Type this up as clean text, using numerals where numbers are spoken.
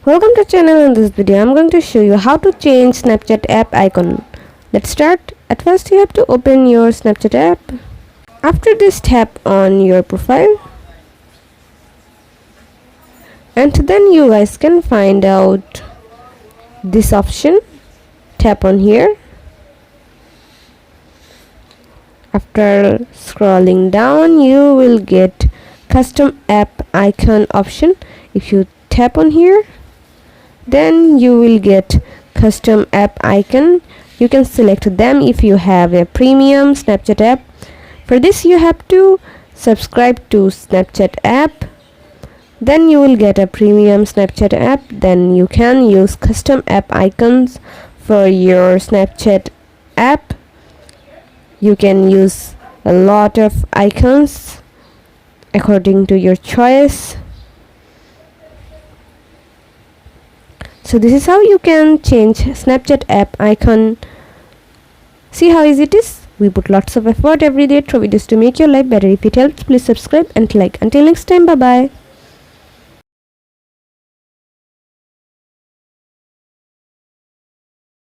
Welcome to channel. In this video I'm going to show you how to change Snapchat app icon. Let's start. At first you have to open your Snapchat app. After this, tap on your profile and then you guys can find out this option. Tap on here. After scrolling down you will get custom app icon option. If you tap on here, then you will get custom app icon. You can select them if you have a premium Snapchat app. For this you have to subscribe to Snapchat app, then you will get a premium Snapchat app. Then you can use custom app icons for your Snapchat app. You can use a lot of icons according to your choice. So this is how you can change Snapchat app icon. See how easy it is? We put lots of effort every day through videos to make your life better. If it helps, please subscribe and like. Until next time, bye bye.